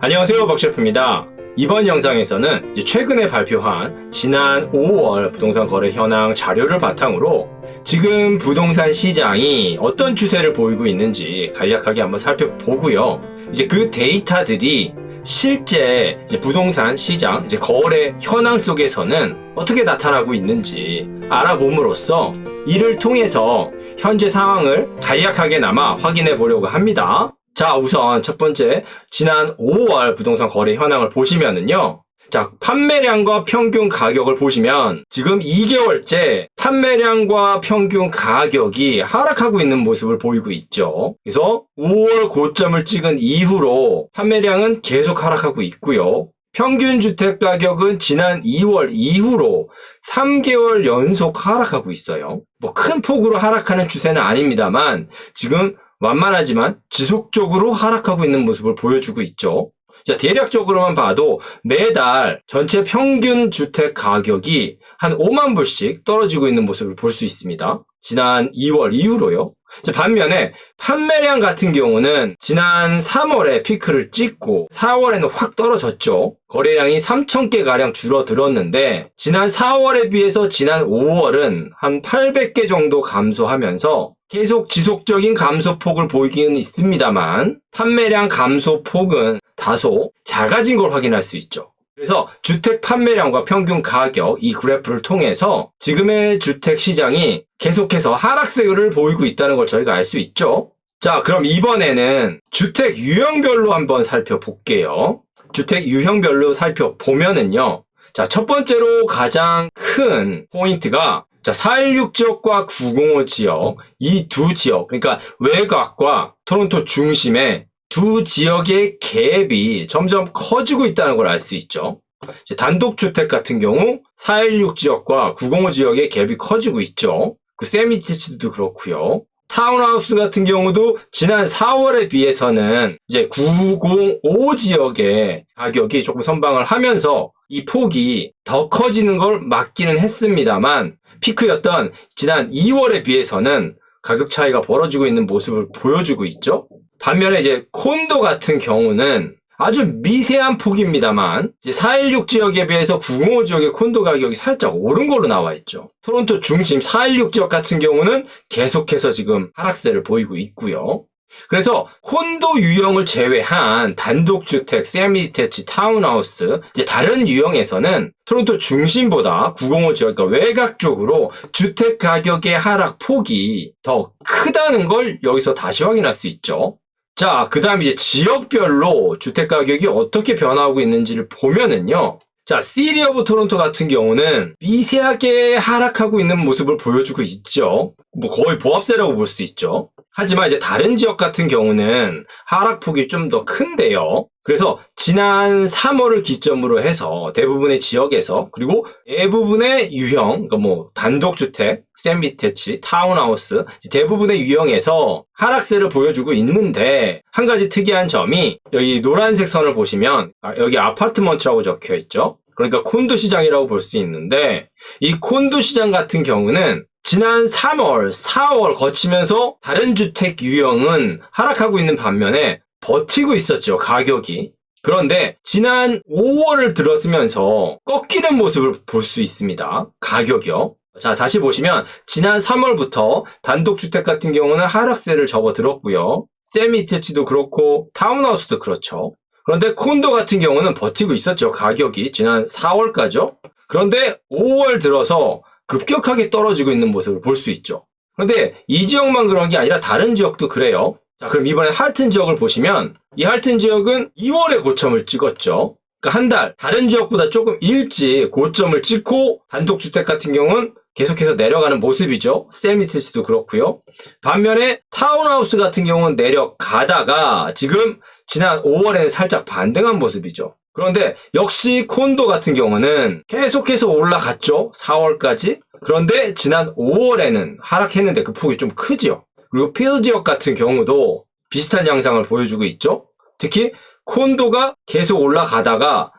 안녕하세요, 박셰프입니다. 이번 영상에서는 최근에 발표한 지난 5월 부동산 거래 현황 자료를 바탕으로 지금 부동산 시장이 어떤 추세를 보이고 있는지 간략하게 한번 살펴보고요. 그 데이터들이 실제 부동산 시장 거래 현황 속에서는 어떻게 나타나고 있는지 알아봄으로써 이를 통해서 현재 상황을 간략하게나마 확인해 보려고 합니다. 자, 우선 첫 번째, 지난 5월 부동산 거래 현황을 보시면은요. 자, 판매량과 평균 가격을 보시면 지금 2개월째 판매량과 평균 가격이 하락하고 있는 모습을 보이고 있죠. 그래서 5월 고점을 찍은 이후로 판매량은 계속 하락하고 있고요. 평균 주택 가격은 지난 2월 이후로 3개월 연속 하락하고 있어요. 큰 폭으로 하락하는 추세는 아닙니다만 지금 완만하지만 지속적으로 하락하고 있는 모습을 보여주고 있죠. 자, 대략적으로만 봐도 매달 전체 평균 주택 가격이 한 5만 불씩 떨어지고 있는 모습을 볼 수 있습니다. 지난 2월 이후로요. 자, 반면에 판매량 같은 경우는 지난 3월에 피크를 찍고 4월에는 확 떨어졌죠. 거래량이 3,000개 가량 줄어들었는데 지난 4월에 비해서 지난 5월은 한 800개 정도 감소하면서 계속 지속적인 감소폭을 보이기는 있습니다만 판매량 감소폭은 다소 작아진 걸 확인할 수 있죠. 그래서 주택 판매량과 평균 가격 이 그래프를 통해서 지금의 주택 시장이 계속해서 하락세를 보이고 있다는 걸 저희가 알 수 있죠. 자, 그럼 이번에는 주택 유형별로 한번 살펴볼게요. 주택 유형별로 살펴보면은요. 자, 첫 번째로 가장 큰 포인트가 416 지역과 905 지역, 이 두 지역, 그러니까 외곽과 토론토 중심의 두 지역의 갭이 점점 커지고 있다는 걸 알 수 있죠. 단독주택 같은 경우 416 지역과 905 지역의 갭이 커지고 있죠. 세미티치도 그렇고요. 타운하우스 같은 경우도 지난 4월에 비해서는 905 지역의 가격이 조금 선방을 하면서 이 폭이 더 커지는 걸 막기는 했습니다만 피크였던 지난 2월에 비해서는 가격 차이가 벌어지고 있는 모습을 보여주고 있죠. 반면에 콘도 같은 경우는 아주 미세한 폭입니다만 416 지역에 비해서 905 지역의 콘도 가격이 살짝 오른 걸로 나와 있죠. 토론토 중심 416 지역 같은 경우는 계속해서 지금 하락세를 보이고 있고요. 그래서 콘도 유형을 제외한 단독주택, 세미디태치, 타운하우스 다른 유형에서는 토론토 중심보다 905 지역, 그러니까 외곽 쪽으로 주택 가격의 하락 폭이 더 크다는 걸 여기서 다시 확인할 수 있죠. 자, 그 다음 지역별로 주택 가격이 어떻게 변화하고 있는지를 보면은요. 자, 시티 오브 토론토 같은 경우는 미세하게 하락하고 있는 모습을 보여주고 있죠. 거의 보합세라고 볼 수 있죠. 하지만 다른 지역 같은 경우는 하락폭이 좀 더 큰데요. 그래서 지난 3월을 기점으로 해서 대부분의 지역에서 그리고 대부분의 유형, 그러니까 단독주택, 세미디태치, 타운하우스 대부분의 유형에서 하락세를 보여주고 있는데 한 가지 특이한 점이 여기 노란색 선을 보시면 여기 아파트먼트라고 적혀 있죠. 그러니까 콘도 시장이라고 볼 수 있는데 이 콘도 시장 같은 경우는 지난 3월, 4월 거치면서 다른 주택 유형은 하락하고 있는 반면에 버티고 있었죠, 가격이. 그런데 지난 5월을 들어서면서 꺾이는 모습을 볼 수 있습니다. 가격이요. 자, 다시 보시면 지난 3월부터 단독주택 같은 경우는 하락세를 접어들었고요. 세미디태치도 그렇고 타운하우스도 그렇죠. 그런데 콘도 같은 경우는 버티고 있었죠, 가격이. 지난 4월까지요. 그런데 5월 들어서 급격하게 떨어지고 있는 모습을 볼 수 있죠. 그런데 이 지역만 그런 게 아니라 다른 지역도 그래요. 자, 그럼 이번에 할튼 지역을 보시면 이 할튼 지역은 2월에 고점을 찍었죠. 그러니까 한 달 다른 지역보다 조금 일찍 고점을 찍고 단독주택 같은 경우는 계속해서 내려가는 모습이죠. 세미디태치도 그렇고요. 반면에 타운하우스 같은 경우는 내려가다가 지금 지난 5월에는 살짝 반등한 모습이죠. 그런데 역시 콘도 같은 경우는 계속해서 올라갔죠. 4월까지. 그런데 지난 5월에는 하락했는데 그 폭이 좀 크지요. 그리고 필드 지역 같은 경우도 비슷한 양상을 보여주고 있죠. 특히 콘도가 계속 올라가다가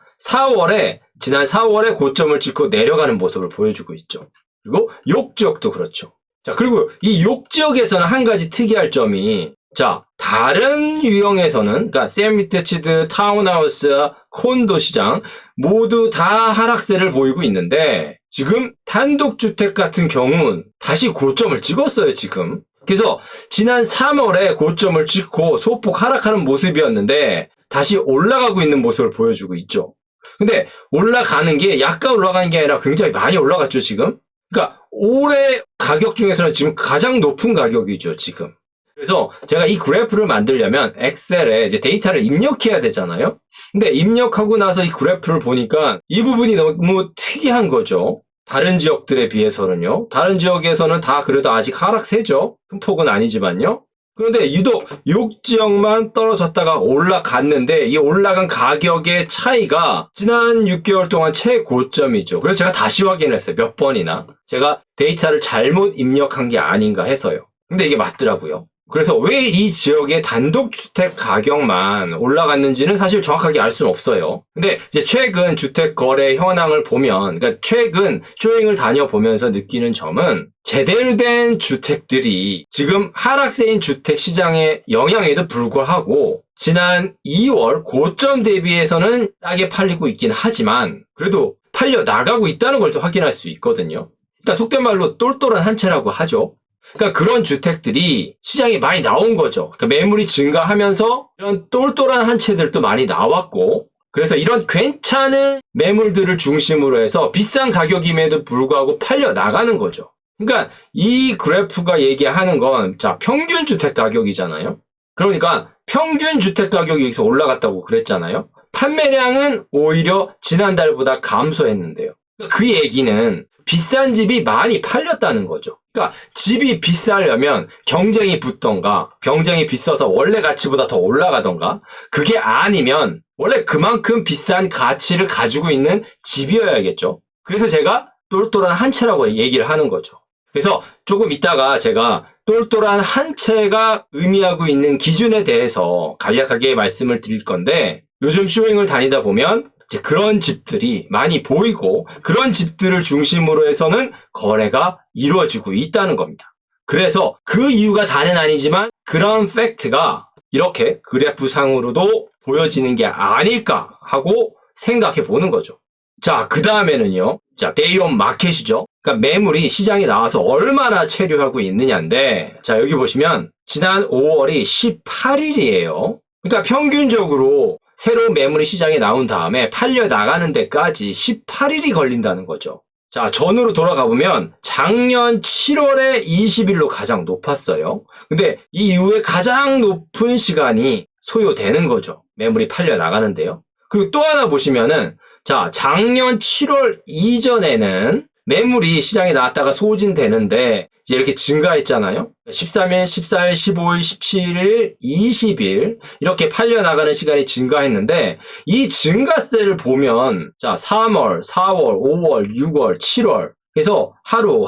지난 4월에 고점을 찍고 내려가는 모습을 보여주고 있죠. 그리고 욕 지역도 그렇죠. 자, 그리고 이 욕 지역에서는 한 가지 특이할 점이 자, 다른 유형에서는, 그러니까 세미테치드, 타운하우스, 콘도 시장 모두 다 하락세를 보이고 있는데 지금 단독주택 같은 경우는 다시 고점을 찍었어요, 지금. 그래서 지난 3월에 고점을 찍고 소폭 하락하는 모습이었는데 다시 올라가고 있는 모습을 보여주고 있죠. 근데 올라가는 게 약간 올라가는 게 아니라 굉장히 많이 올라갔죠, 지금. 그러니까 올해 가격 중에서는 지금 가장 높은 가격이죠, 지금. 그래서 제가 이 그래프를 만들려면 엑셀에 이제 데이터를 입력해야 되잖아요. 근데 입력하고 나서 이 그래프를 보니까 이 부분이 너무 특이한 거죠. 다른 지역들에 비해서는요. 다른 지역에서는 다 그래도 아직 하락세죠. 큰 폭은 아니지만요. 그런데 유독 이 지역만 떨어졌다가 올라갔는데 이 올라간 가격의 차이가 지난 6개월 동안 최고점이죠. 그래서 제가 다시 확인했어요. 몇 번이나. 제가 데이터를 잘못 입력한 게 아닌가 해서요. 근데 이게 맞더라고요. 그래서 왜 이 지역의 단독주택 가격만 올라갔는지는 사실 정확하게 알 수는 없어요. 근데 이제 최근 주택 거래 현황을 보면, 그러니까 최근 쇼잉을 다녀보면서 느끼는 점은 제대로 된 주택들이 지금 하락세인 주택 시장의 영향에도 불구하고 지난 2월 고점 대비해서는 싸게 팔리고 있긴 하지만 그래도 팔려 나가고 있다는 걸 또 확인할 수 있거든요. 그러니까 속된 말로 똘똘한 한 채라고 하죠. 그러니까 그런 주택들이 시장에 많이 나온 거죠. 그러니까 매물이 증가하면서 이런 똘똘한 한 채들도 많이 나왔고, 그래서 이런 괜찮은 매물들을 중심으로 해서 비싼 가격임에도 불구하고 팔려 나가는 거죠. 그러니까 이 그래프가 얘기하는 건, 자, 평균 주택 가격이잖아요. 그러니까 평균 주택 가격이 여기서 올라갔다고 그랬잖아요. 판매량은 오히려 지난달보다 감소했는데요. 그 얘기는 비싼 집이 많이 팔렸다는 거죠. 그러니까 집이 비싸려면 경쟁이 붙던가, 경쟁이 비싸서 원래 가치보다 더 올라가던가, 그게 아니면 원래 그만큼 비싼 가치를 가지고 있는 집이어야겠죠. 그래서 제가 똘똘한 한 채라고 얘기를 하는 거죠. 그래서 조금 이따가 제가 똘똘한 한 채가 의미하고 있는 기준에 대해서 간략하게 말씀을 드릴 건데, 요즘 쇼잉을 다니다 보면 이제 그런 집들이 많이 보이고 그런 집들을 중심으로 해서는 거래가 이루어지고 있다는 겁니다. 그래서 그 이유가 다는 아니지만 그런 팩트가 이렇게 그래프 상으로도 보여지는 게 아닐까 하고 생각해 보는 거죠. 자, 그 다음에는요. 자, 데이온 마켓이죠. 그러니까 매물이 시장에 나와서 얼마나 체류하고 있느냐인데, 자, 여기 보시면 지난 5월이 18일이에요. 그러니까 평균적으로 새로운 매물이 시장에 나온 다음에 팔려 나가는 데까지 18일이 걸린다는 거죠. 자, 전으로 돌아가 보면 작년 7월에 20일로 가장 높았어요. 근데 이 이후에 가장 높은 시간이 소요되는 거죠. 매물이 팔려 나가는데요. 그리고 또 하나 보시면은, 자, 작년 7월 이전에는 매물이 시장에 나왔다가 소진되는데 이제 이렇게 증가했잖아요. 13일, 14일, 15일, 17일, 20일 이렇게 팔려나가는 시간이 증가했는데 이 증가세를 보면, 자, 3월, 4월, 5월, 6월, 7월 그래서 하루,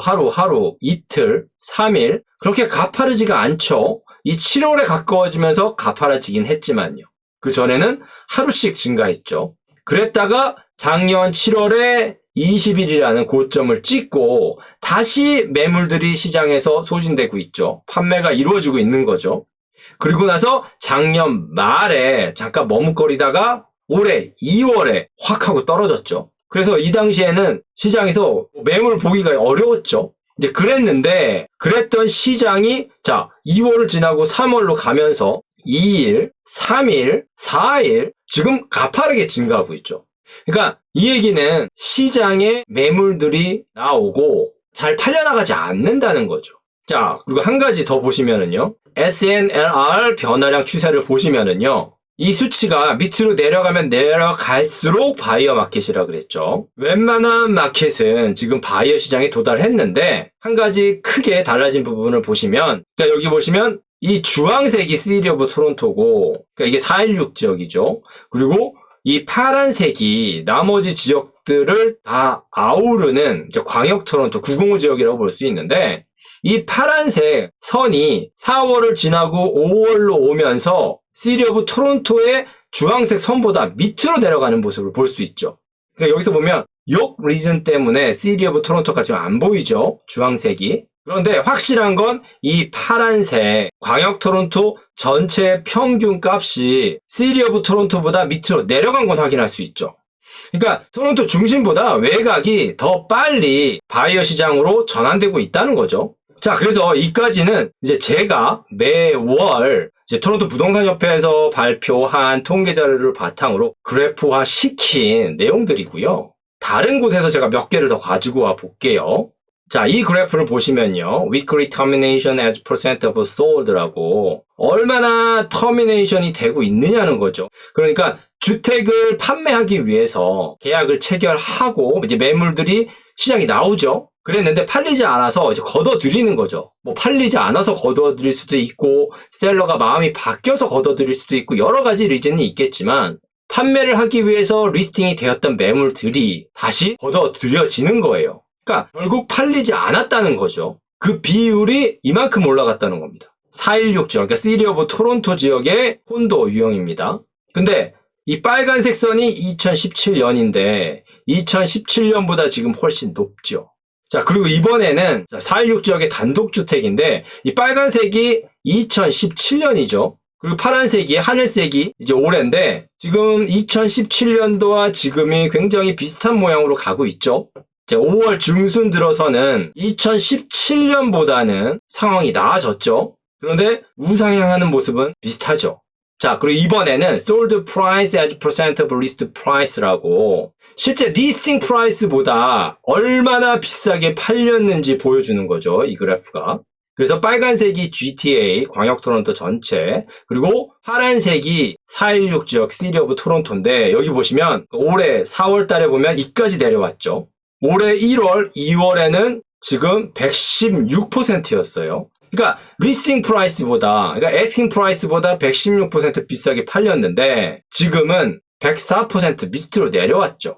이틀, 3일 그렇게 가파르지가 않죠. 이 7월에 가까워지면서 가파라지긴 했지만요. 그 전에는 하루씩 증가했죠. 그랬다가 작년 7월에 20일이라는 고점을 찍고 다시 매물들이 시장에서 소진되고 있죠. 판매가 이루어지고 있는 거죠. 그리고 나서 작년 말에 잠깐 머뭇거리다가 올해 2월에 확 하고 떨어졌죠. 그래서 이 당시에는 시장에서 매물 보기가 어려웠죠. 이제 그랬던 시장이, 자, 2월을 지나고 3월로 가면서 2일, 3일, 4일 지금 가파르게 증가하고 있죠. 그러니까 이 얘기는 시장에 매물들이 나오고 잘 팔려나가지 않는다는 거죠. 자, 그리고 한 가지 더 보시면은요. SNLR 변화량 추세를 보시면은요. 이 수치가 밑으로 내려가면 내려갈수록 바이어 마켓이라 그랬죠. 웬만한 마켓은 지금 바이어 시장에 도달했는데 한 가지 크게 달라진 부분을 보시면, 그러니까 여기 보시면 이 주황색이 시티 오브 토론토고, 그러니까 이게 416 지역이죠. 그리고 이 파란색이 나머지 지역들을 다 아우르는 광역 토론토 905 지역이라고 볼 수 있는데, 이 파란색 선이 4월을 지나고 5월로 오면서 시티 오브 토론토의 주황색 선보다 밑으로 내려가는 모습을 볼 수 있죠. 그러니까 여기서 보면 욕 리즌 때문에 시티 오브 토론토가 지금 안 보이죠. 주황색이. 그런데 확실한 건 이 파란색 광역 토론토 전체 평균 값이 시티 오브 토론토보다 밑으로 내려간 건 확인할 수 있죠. 그러니까 토론토 중심보다 외곽이 더 빨리 바이어 시장으로 전환되고 있다는 거죠. 자, 그래서 이까지는 이제 제가 매월 이제 토론토 부동산협회에서 발표한 통계 자료를 바탕으로 그래프화 시킨 내용들이고요. 다른 곳에서 제가 몇 개를 더 가지고 와 볼게요. 자, 이 그래프를 보시면요. Weekly termination as percent of sold라고 얼마나 터미네이션이 되고 있느냐는 거죠. 그러니까 주택을 판매하기 위해서 계약을 체결하고 이제 매물들이 시장에 나오죠. 그랬는데 팔리지 않아서 이제 걷어들이는 거죠. 뭐 팔리지 않아서 걷어들일 수도 있고 셀러가 마음이 바뀌어서 걷어들일 수도 있고 여러 가지 리즌이 있겠지만 판매를 하기 위해서 리스팅이 되었던 매물들이 다시 걷어들여지는 거예요. 그러니까 결국 팔리지 않았다는 거죠. 그 비율이 이만큼 올라갔다는 겁니다. 416 지역, 그러니까 시티 오브 토론토 지역의 콘도 유형입니다. 근데 이 빨간색 선이 2017년인데 2017년보다 지금 훨씬 높죠. 자, 그리고 이번에는 416 지역의 단독주택인데 이 빨간색이 2017년이죠. 그리고 파란색이 하늘색이 이제 올해인데 지금 2017년도와 지금이 굉장히 비슷한 모양으로 가고 있죠. 5월 중순 들어서는 2017년보다는 상황이 나아졌죠. 그런데 우상향하는 모습은 비슷하죠. 자, 그리고 이번에는 sold price as percent of list price라고 실제 리스팅 프라이스보다 얼마나 비싸게 팔렸는지 보여주는 거죠. 이 그래프가. 그래서 빨간색이 GTA, 광역 토론토 전체, 그리고 파란색이 416 지역 시티 오브 토론토인데 여기 보시면 올해 4월 달에 보면 이까지 내려왔죠. 올해 1월, 2월에는 지금 116%였어요. 그러니까 리스팅 프라이스보다, 그러니까 에스킹 프라이스보다 116% 비싸게 팔렸는데 지금은 104% 밑으로 내려왔죠.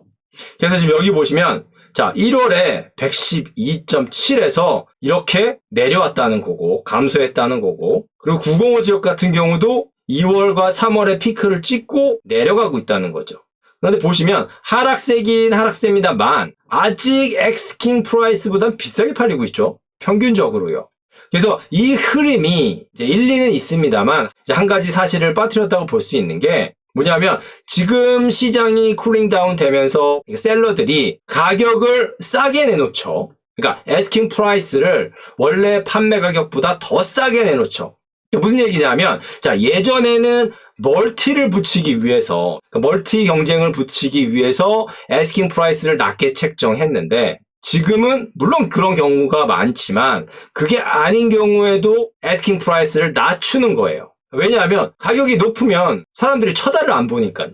그래서 지금 여기 보시면 자, 1월에 112.7에서 이렇게 내려왔다는 거고 감소했다는 거고 그리고 905 지역 같은 경우도 2월과 3월에 피크를 찍고 내려가고 있다는 거죠. 그런데 보시면 하락세긴 하락세입니다만 아직 엑스킹 프라이스보다 비싸게 팔리고 있죠. 평균적으로요. 그래서 이 흐름이 이제 일리는 있습니다만 이제 한 가지 사실을 빠뜨렸다고 볼 수 있는 게 뭐냐면 지금 시장이 쿨링 다운 되면서 셀러들이 가격을 싸게 내놓죠. 그러니까 에스킹 프라이스를 원래 판매 가격보다 더 싸게 내놓죠. 무슨 얘기냐면 자, 예전에는 멀티를 붙이기 위해서 멀티 경쟁을 붙이기 위해서 에스킹 프라이스를 낮게 책정했는데 지금은 물론 그런 경우가 많지만 그게 아닌 경우에도 에스킹 프라이스를 낮추는 거예요. 왜냐하면 가격이 높으면 사람들이 쳐다를 안 보니까요.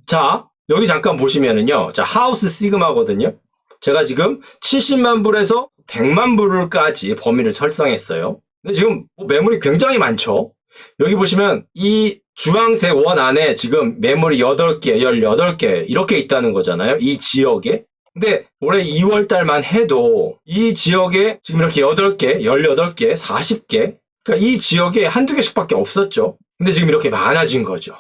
자, 여기 잠깐 보시면은요. 자, 하우스 시그마거든요. 제가 지금 70만 불에서 100만 불까지 범위를 설정했어요. 근데 지금 매물이 굉장히 많죠. 여기 보시면 이 주황색 원 안에 지금 매물이 8개, 18개 이렇게 있다는 거잖아요. 이 지역에. 근데 올해 2월 달만 해도 이 지역에 지금 이렇게 8개, 18개, 40개 그러니까 이 지역에 한두 개씩밖에 없었죠. 근데 지금 이렇게 많아진 거죠.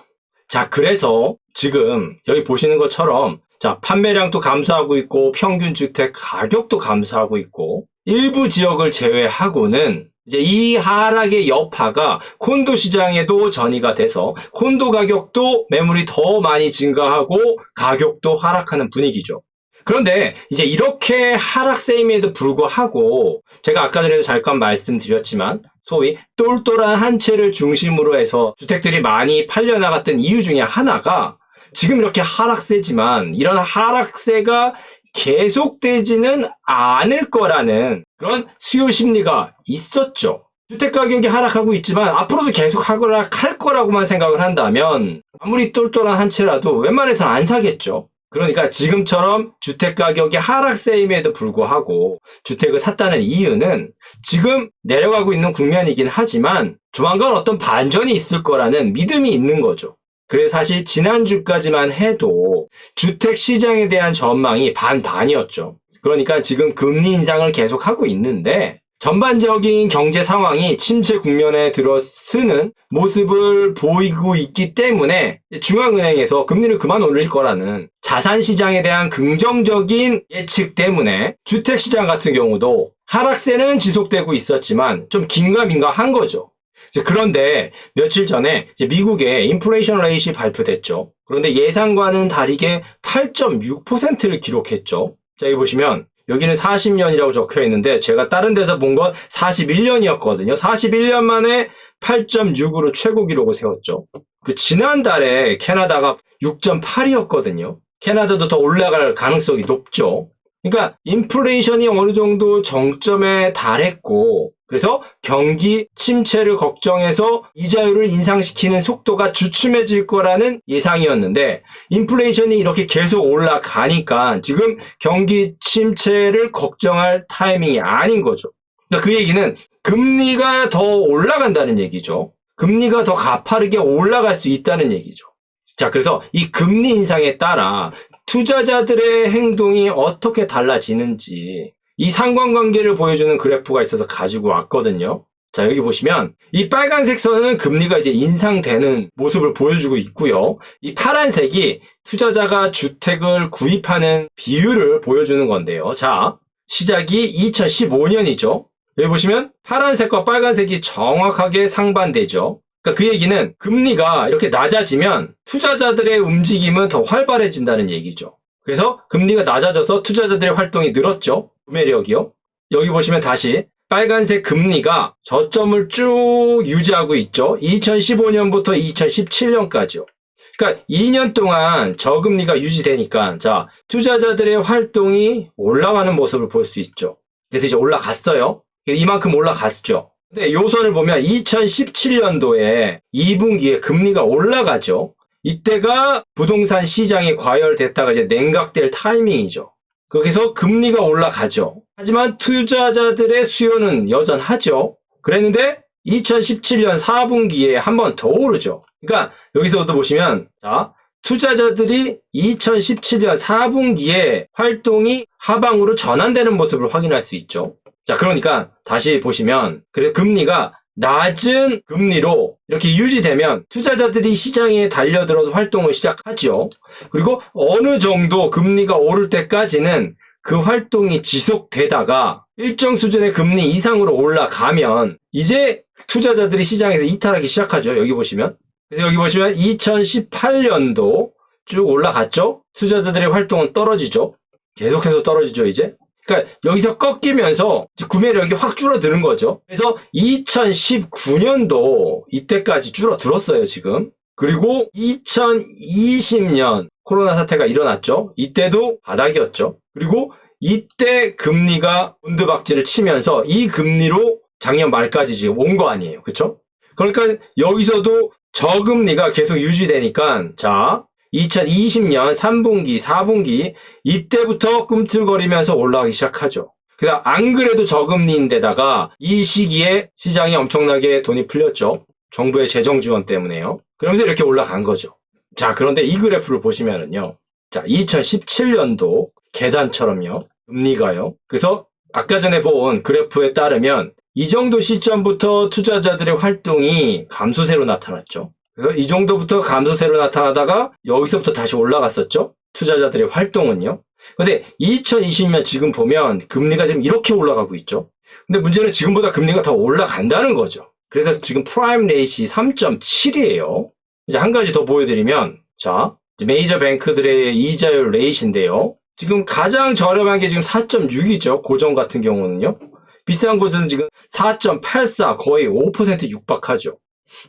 자, 그래서 지금 여기 보시는 것처럼 자, 판매량도 감소하고 있고 평균 주택 가격도 감소하고 있고 일부 지역을 제외하고는 이제 이 하락의 여파가 콘도 시장에도 전이가 돼서 콘도 가격도 매물이 더 많이 증가하고 가격도 하락하는 분위기죠. 그런데 이제 이렇게 하락세임에도 불구하고 제가 아까 전에도 잠깐 말씀드렸지만 소위 똘똘한 한 채를 중심으로 해서 주택들이 많이 팔려나갔던 이유 중에 하나가 지금 이렇게 하락세지만 이런 하락세가 계속되지는 않을 거라는 그런 수요 심리가 있었죠. 주택가격이 하락하고 있지만 앞으로도 계속 하락할 거라고만 생각을 한다면 아무리 똘똘한 한 채라도 웬만해서는 안 사겠죠. 그러니까 지금처럼 주택가격이 하락세임에도 불구하고 주택을 샀다는 이유는 지금 내려가고 있는 국면이긴 하지만 조만간 어떤 반전이 있을 거라는 믿음이 있는 거죠. 그래서 사실 지난주까지만 해도 주택시장에 대한 전망이 반반이었죠. 그러니까 지금 금리 인상을 계속하고 있는데 전반적인 경제 상황이 침체 국면에 들어서는 모습을 보이고 있기 때문에 중앙은행에서 금리를 그만 올릴 거라는 자산 시장에 대한 긍정적인 예측 때문에 주택 시장 같은 경우도 하락세는 지속되고 있었지만 좀 긴가민가한 거죠. 그런데 며칠 전에 미국의 인플레이션 레이트가 발표됐죠. 그런데 예상과는 다르게 8.6%를 기록했죠. 자, 여기 보시면 여기는 40년이라고 적혀 있는데 제가 다른 데서 본 건 41년이었거든요. 41년 만에 8.6으로 최고 기록을 세웠죠. 그 지난달에 캐나다가 6.8이었거든요. 캐나다도 더 올라갈 가능성이 높죠. 그러니까 인플레이션이 어느 정도 정점에 달했고 그래서 경기 침체를 걱정해서 이자율을 인상시키는 속도가 주춤해질 거라는 예상이었는데 인플레이션이 이렇게 계속 올라가니까 지금 경기 침체를 걱정할 타이밍이 아닌 거죠. 그러니까 그 얘기는 금리가 더 올라간다는 얘기죠. 금리가 더 가파르게 올라갈 수 있다는 얘기죠. 자, 그래서 이 금리 인상에 따라 투자자들의 행동이 어떻게 달라지는지 이 상관관계를 보여주는 그래프가 있어서 가지고 왔거든요. 자, 여기 보시면 이 빨간색 선은 금리가 이제 인상되는 모습을 보여주고 있고요. 이 파란색이 투자자가 주택을 구입하는 비율을 보여주는 건데요. 자, 시작이 2015년이죠. 여기 보시면 파란색과 빨간색이 정확하게 상반되죠. 그러니까 그 얘기는 금리가 이렇게 낮아지면 투자자들의 움직임은 더 활발해진다는 얘기죠. 그래서 금리가 낮아져서 투자자들의 활동이 늘었죠. 구매력이요. 여기 보시면 다시 빨간색 금리가 저점을 쭉 유지하고 있죠. 2015년부터 2017년까지요. 그러니까 2년 동안 저금리가 유지되니까 자, 투자자들의 활동이 올라가는 모습을 볼 수 있죠. 그래서 이제 올라갔어요. 이만큼 올라갔죠. 근데 요 선을 보면 2017년도에 2분기에 금리가 올라가죠. 이때가 부동산 시장이 과열됐다가 이제 냉각될 타이밍이죠. 거기서 금리가 올라가죠. 하지만 투자자들의 수요는 여전하죠. 그랬는데 2017년 4분기에 한 번 더 오르죠. 그러니까 여기서부터 보시면 자, 투자자들이 2017년 4분기에 활동이 하방으로 전환되는 모습을 확인할 수 있죠. 자, 그러니까 다시 보시면 그래서 금리가 낮은 금리로 이렇게 유지되면 투자자들이 시장에 달려들어서 활동을 시작하죠. 그리고 어느 정도 금리가 오를 때까지는 그 활동이 지속되다가 일정 수준의 금리 이상으로 올라가면 이제 투자자들이 시장에서 이탈하기 시작하죠. 여기 보시면. 그래서 여기 보시면 2018년도 쭉 올라갔죠. 투자자들의 활동은 떨어지죠. 계속해서 떨어지죠, 이제. 그러니까 여기서 꺾이면서 구매력이 확 줄어드는 거죠. 그래서 2019년도 이때까지 줄어들었어요, 지금. 그리고 2020년 코로나 사태가 일어났죠. 이때도 바닥이었죠. 그리고 이때 금리가 곤두박질을 치면서 이 금리로 작년 말까지 지금 온 거 아니에요. 그렇죠? 그러니까 여기서도 저금리가 계속 유지되니까 자, 2020년 3분기, 4분기 이때부터 꿈틀거리면서 올라가기 시작하죠. 그다음 안 그래도 저금리인데다가 이 시기에 시장이 엄청나게 돈이 풀렸죠. 정부의 재정 지원 때문에요. 그러면서 이렇게 올라간 거죠. 자, 그런데 이 그래프를 보시면은요. 자, 2017년도 계단처럼요. 금리가요. 그래서 아까 전에 본 그래프에 따르면 이 정도 시점부터 투자자들의 활동이 감소세로 나타났죠. 그래서 이 정도부터 감소세로 나타나다가 여기서부터 다시 올라갔었죠. 투자자들의 활동은요. 근데 2020년 지금 보면 금리가 지금 이렇게 올라가고 있죠. 근데 문제는 지금보다 금리가 더 올라간다는 거죠. 그래서 지금 프라임 레이시 3.7이에요. 이제 한 가지 더 보여드리면 자, 메이저 뱅크들의 이자율 레이시인데요. 지금 가장 저렴한 게 지금 4.6이죠. 고점 같은 경우는요. 비싼 곳은 지금 4.84 거의 5% 육박하죠.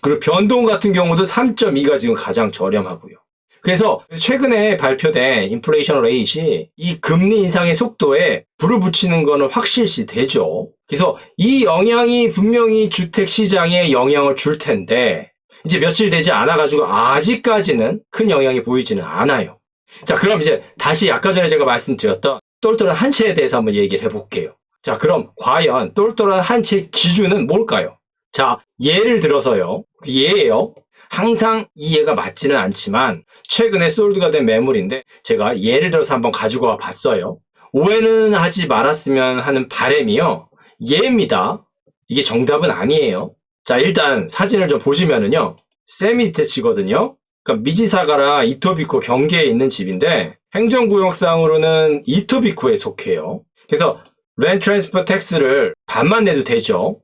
그리고 변동 같은 경우도 3.2가 지금 가장 저렴하고요. 그래서 최근에 발표된 인플레이션 레이트이 이 금리 인상의 속도에 불을 붙이는 거는 확실시 되죠. 그래서 이 영향이 분명히 주택 시장에 영향을 줄 텐데 이제 며칠 되지 않아가지고 아직까지는 큰 영향이 보이지는 않아요. 자, 그럼 이제 다시 아까 전에 제가 말씀드렸던 똘똘한 한 채에 대해서 한번 얘기를 해볼게요. 자, 그럼 과연 똘똘한 한 채 기준은 뭘까요? 자, 예를 들어서요. 그 예예요. 항상 이 예가 맞지는 않지만 최근에 솔드가 된 매물인데 제가 예를 들어서 한번 가지고 와 봤어요. 오해는 하지 말았으면 하는 바람이요. 예입니다. 이게 정답은 아니에요. 자, 일단 사진을 좀 보시면은요. 세미디테치거든요. 그러니까 미지사가랑 이토비코 경계에 있는 집인데 행정구역상으로는 이토비코에 속해요. 그래서 렌 트랜스퍼 텍스를 반만 내도 되죠.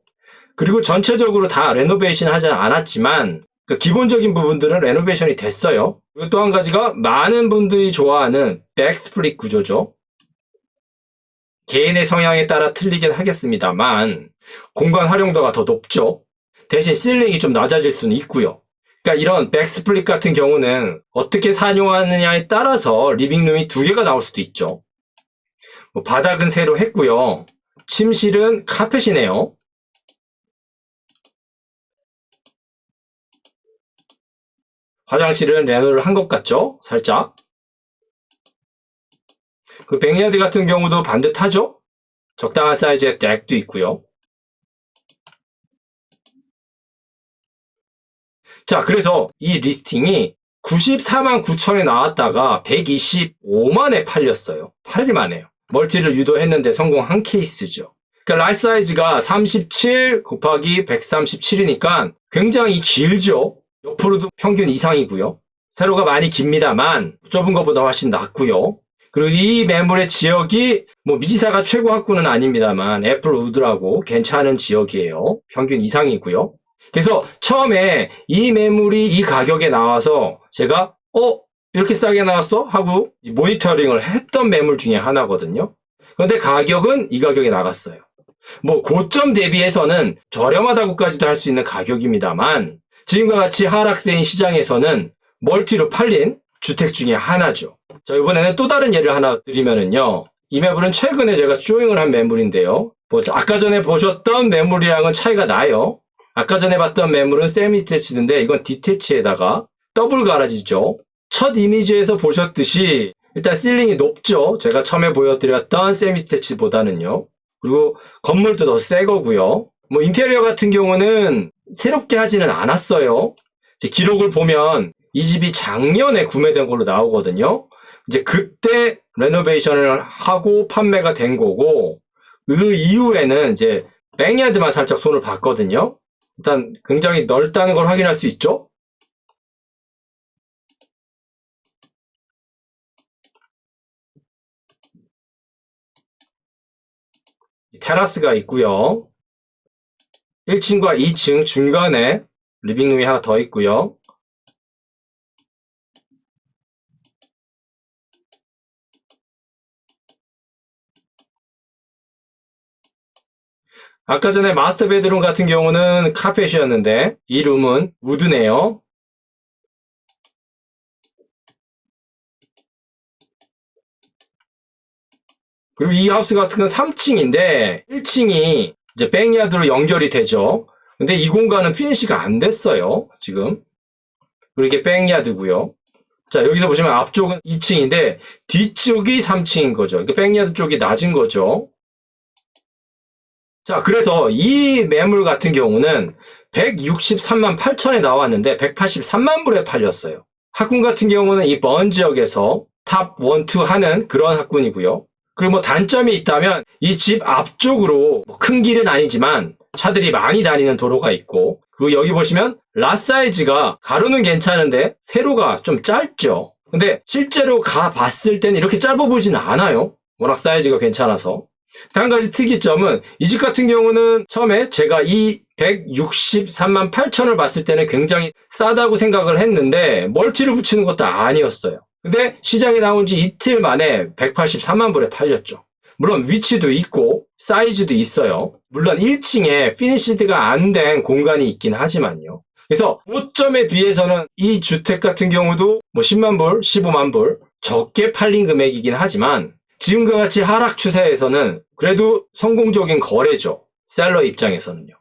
그리고 전체적으로 다 레노베이션 하지 않았지만 그 기본적인 부분들은 레노베이션이 됐어요. 그리고 또 한 가지가 많은 분들이 좋아하는 백스플릿 구조죠. 개인의 성향에 따라 틀리긴 하겠습니다만 공간 활용도가 더 높죠. 대신 실링이 좀 낮아질 수는 있고요. 그러니까 이런 백스플릿 같은 경우는 어떻게 사용하느냐에 따라서 리빙룸이 2개가 나올 수도 있죠. 바닥은 새로 했고요. 침실은 카펫이네요. 화장실은 레노를 한 것 같죠? 살짝. 그 백야드 같은 경우도 반듯하죠? 적당한 사이즈의 덱도 있고요. 자, 그래서 이 리스팅이 94만 9천에 나왔다가 125만에 팔렸어요. 8일 만에요. 멀티를 유도했는데 성공한 케이스죠. 그러니까 라이 사이즈가 37 곱하기 137이니까 굉장히 길죠. 옆으로도 평균 이상이고요. 세로가 많이 깁니다만 좁은 것보다 훨씬 낫고요. 그리고 이 매물의 지역이 뭐 미지사가 최고 학구는 아닙니다만 애플우드라고 괜찮은 지역이에요. 평균 이상이고요. 그래서 처음에 이 매물이 이 가격에 나와서 제가 이렇게 싸게 나왔어? 하고 모니터링을 했던 매물 중에 하나거든요. 그런데 가격은 이 가격에 나갔어요. 뭐 고점 대비해서는 저렴하다고까지도 할 수 있는 가격입니다만 지금과 같이 하락세인 시장에서는 멀티로 팔린 주택 중에 하나죠. 자, 이번에는 또 다른 예를 하나 드리면은요. 이 매물은 최근에 제가 쇼잉을 한 매물인데요. 아까 전에 보셨던 매물이랑은 차이가 나요. 아까 전에 봤던 매물은 세미 디태치드인데 이건 디태치에다가 더블 가라지죠. 첫 이미지에서 보셨듯이 일단 실링이 높죠. 제가 처음에 보여드렸던 세미 디태치보다는요. 그리고 건물도 더 새 거고요. 뭐 인테리어 같은 경우는 새롭게 하지는 않았어요. 이제 기록을 보면 이 집이 작년에 구매된 걸로 나오거든요. 이제 그때 레노베이션을 하고 판매가 된 거고 그 이후에는 이제 백야드만 살짝 손을 봤거든요. 일단 굉장히 넓다는 걸 확인할 수 있죠. 테라스가 있고요. 1층과 2층 중간에 리빙룸이 하나 더 있고요. 아까 전에 마스터 베드룸 같은 경우는 카펫이었는데 이 룸은 우드네요. 그리고 이 하우스 같은 건 3층인데 1층이 이제 백야드로 연결이 되죠. 근데 이 공간은 피니시가 안 됐어요. 지금. 그리고 이게 백야드고요. 자, 여기서 보시면 앞쪽은 2층인데 뒤쪽이 3층인 거죠. 그러니까 백야드 쪽이 낮은 거죠. 자, 그래서 이 매물 같은 경우는 163만 8천에 나왔는데 183만 불에 팔렸어요. 학군 같은 경우는 이 먼 지역에서 탑 1, 2 하는 그런 학군이고요. 그리고 뭐 단점이 있다면 이 집 앞쪽으로 큰 길은 아니지만 차들이 많이 다니는 도로가 있고 그리고 여기 보시면 라 사이즈가 가로는 괜찮은데 세로가 좀 짧죠. 근데 실제로 가봤을 때는 이렇게 짧아 보이지는 않아요. 워낙 사이즈가 괜찮아서. 한 가지 특이점은 이 집 같은 경우는 처음에 제가 이 163만 8천을 봤을 때는 굉장히 싸다고 생각을 했는데 멀티를 붙이는 것도 아니었어요. 근데 시장에 나온 지 이틀 만에 183만 불에 팔렸죠. 물론 위치도 있고 사이즈도 있어요. 물론 1층에 피니시드가 안 된 공간이 있긴 하지만요. 그래서 고점에 비해서는 이 주택 같은 경우도 뭐 10만 불, 15만 불 적게 팔린 금액이긴 하지만 지금과 같이 하락 추세에서는 그래도 성공적인 거래죠. 셀러 입장에서는요.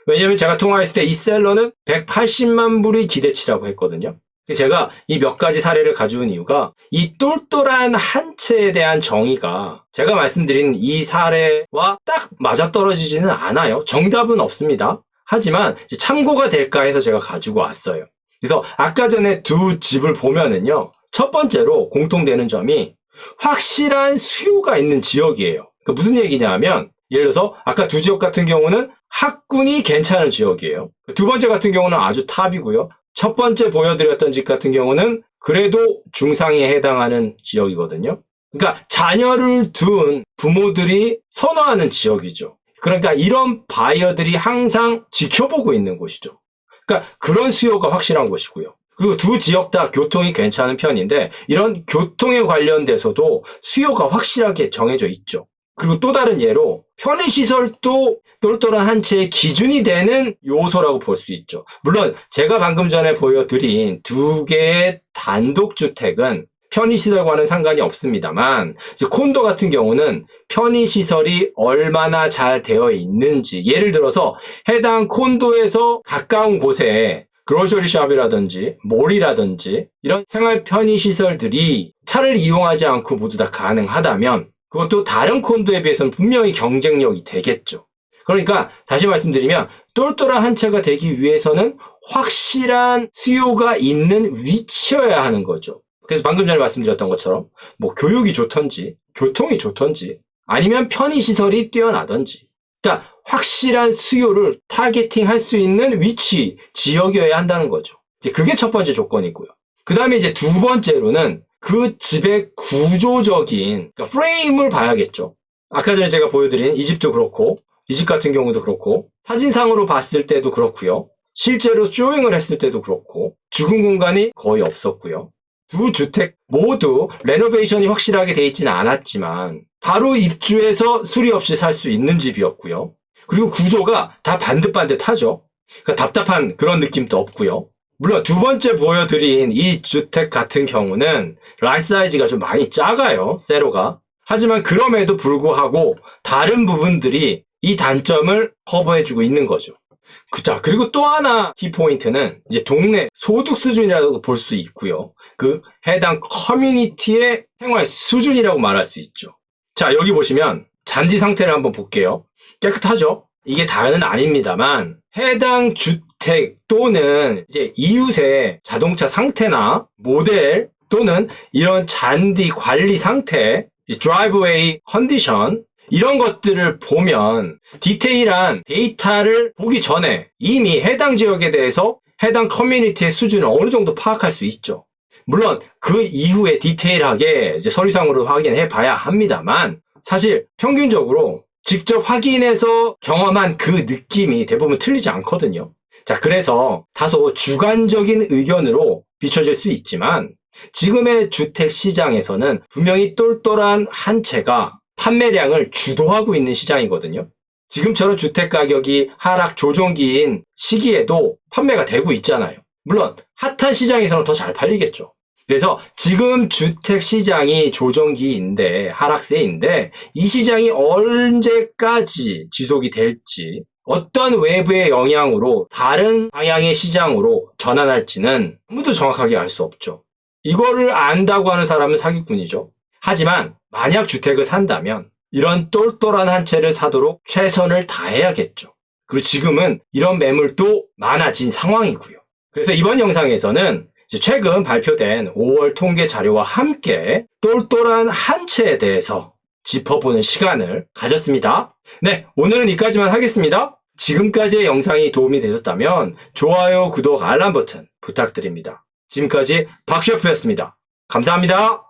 왜냐면 제가 통화했을 때 이 셀러는 180만 불이 기대치라고 했거든요. 제가 이 몇 가지 사례를 가져온 이유가 이 똘똘한 한 채에 대한 정의가 제가 말씀드린 이 사례와 딱 맞아떨어지지는 않아요. 정답은 없습니다. 하지만 참고가 될까 해서 제가 가지고 왔어요. 그래서 아까 전에 두 집을 보면은요. 첫 번째로 공통되는 점이 확실한 수요가 있는 지역이에요. 그러니까 무슨 얘기냐 하면 예를 들어서 아까 두 지역 같은 경우는 학군이 괜찮은 지역이에요. 두 번째 같은 경우는 아주 탑이고요. 첫 번째 보여드렸던 집 같은 경우는 그래도 중상위에 해당하는 지역이거든요. 그러니까 자녀를 둔 부모들이 선호하는 지역이죠. 그러니까 이런 바이어들이 항상 지켜보고 있는 곳이죠. 그러니까 그런 수요가 확실한 곳이고요. 그리고 두 지역 다 교통이 괜찮은 편인데 이런 교통에 관련돼서도 수요가 확실하게 정해져 있죠. 그리고 또 다른 예로 편의시설도 똘똘한 한 채의 기준이 되는 요소라고 볼 수 있죠. 물론 제가 방금 전에 보여드린 두 개의 단독주택은 편의시설과는 상관이 없습니다만 콘도 같은 경우는 편의시설이 얼마나 잘 되어 있는지, 예를 들어서 해당 콘도에서 가까운 곳에 그로셔리숍이라든지 몰이라든지 이런 생활 편의시설들이 차를 이용하지 않고 모두 다 가능하다면 그것도 다른 콘도에 비해서는 분명히 경쟁력이 되겠죠. 그러니까 다시 말씀드리면 똘똘한 한 채가 되기 위해서는 확실한 수요가 있는 위치여야 하는 거죠. 그래서 방금 전에 말씀드렸던 것처럼 뭐 교육이 좋던지 교통이 좋던지 아니면 편의시설이 뛰어나던지, 그러니까 확실한 수요를 타겟팅할 수 있는 위치, 지역이어야 한다는 거죠. 이제 그게 첫 번째 조건이고요. 그 다음에 이제 두 번째로는 그 집의 구조적인, 그러니까 프레임을 봐야겠죠. 아까 전에 제가 보여드린 이 집도 그렇고 이 집 같은 경우도 그렇고 사진상으로 봤을 때도 그렇고요. 실제로 쇼잉을 했을 때도 그렇고 죽은 공간이 거의 없었고요. 두 주택 모두 레노베이션이 확실하게 돼 있지는 않았지만 바로 입주해서 수리 없이 살 수 있는 집이었고요. 그리고 구조가 다 반듯반듯하죠. 그러니까 답답한 그런 느낌도 없고요. 물론 두 번째 보여드린 이 주택 같은 경우는 라이 사이즈가 좀 많이 작아요. 세로가. 하지만 그럼에도 불구하고 다른 부분들이 이 단점을 커버해주고 있는 거죠. 자, 그리고 또 하나 키포인트는 이제 동네 소득 수준이라고 볼 수 있고요. 그 해당 커뮤니티의 생활 수준이라고 말할 수 있죠. 자, 여기 보시면 잔디 상태를 한번 볼게요. 깨끗하죠? 이게 다는 아닙니다만 해당 주택 또는 이제 이웃의 자동차 상태나 모델 또는 이런 잔디 관리 상태, 드라이브웨이 컨디션 이런 것들을 보면 디테일한 데이터를 보기 전에 이미 해당 지역에 대해서 해당 커뮤니티의 수준을 어느 정도 파악할 수 있죠. 물론 그 이후에 디테일하게 이제 서류상으로 확인해 봐야 합니다만 사실 평균적으로 직접 확인해서 경험한 그 느낌이 대부분 틀리지 않거든요. 자, 그래서 다소 주관적인 의견으로 비춰질 수 있지만 지금의 주택 시장에서는 분명히 똘똘한 한 채가 판매량을 주도하고 있는 시장이거든요. 지금처럼 주택 가격이 하락 조정기인 시기에도 판매가 되고 있잖아요. 물론 핫한 시장에서는 더 잘 팔리겠죠. 그래서 지금 주택 시장이 조정기인데 하락세인데 이 시장이 언제까지 지속이 될지 어떤 외부의 영향으로 다른 방향의 시장으로 전환할지는 아무도 정확하게 알 수 없죠. 이거를 안다고 하는 사람은 사기꾼이죠. 하지만 만약 주택을 산다면 이런 똘똘한 한 채를 사도록 최선을 다해야겠죠. 그리고 지금은 이런 매물도 많아진 상황이고요. 그래서 이번 영상에서는 최근 발표된 5월 통계 자료와 함께 똘똘한 한 채에 대해서 짚어보는 시간을 가졌습니다. 네, 오늘은 여기까지만 하겠습니다. 지금까지의 영상이 도움이 되셨다면 좋아요, 구독, 알람 버튼 부탁드립니다. 지금까지 박셰프였습니다. 감사합니다.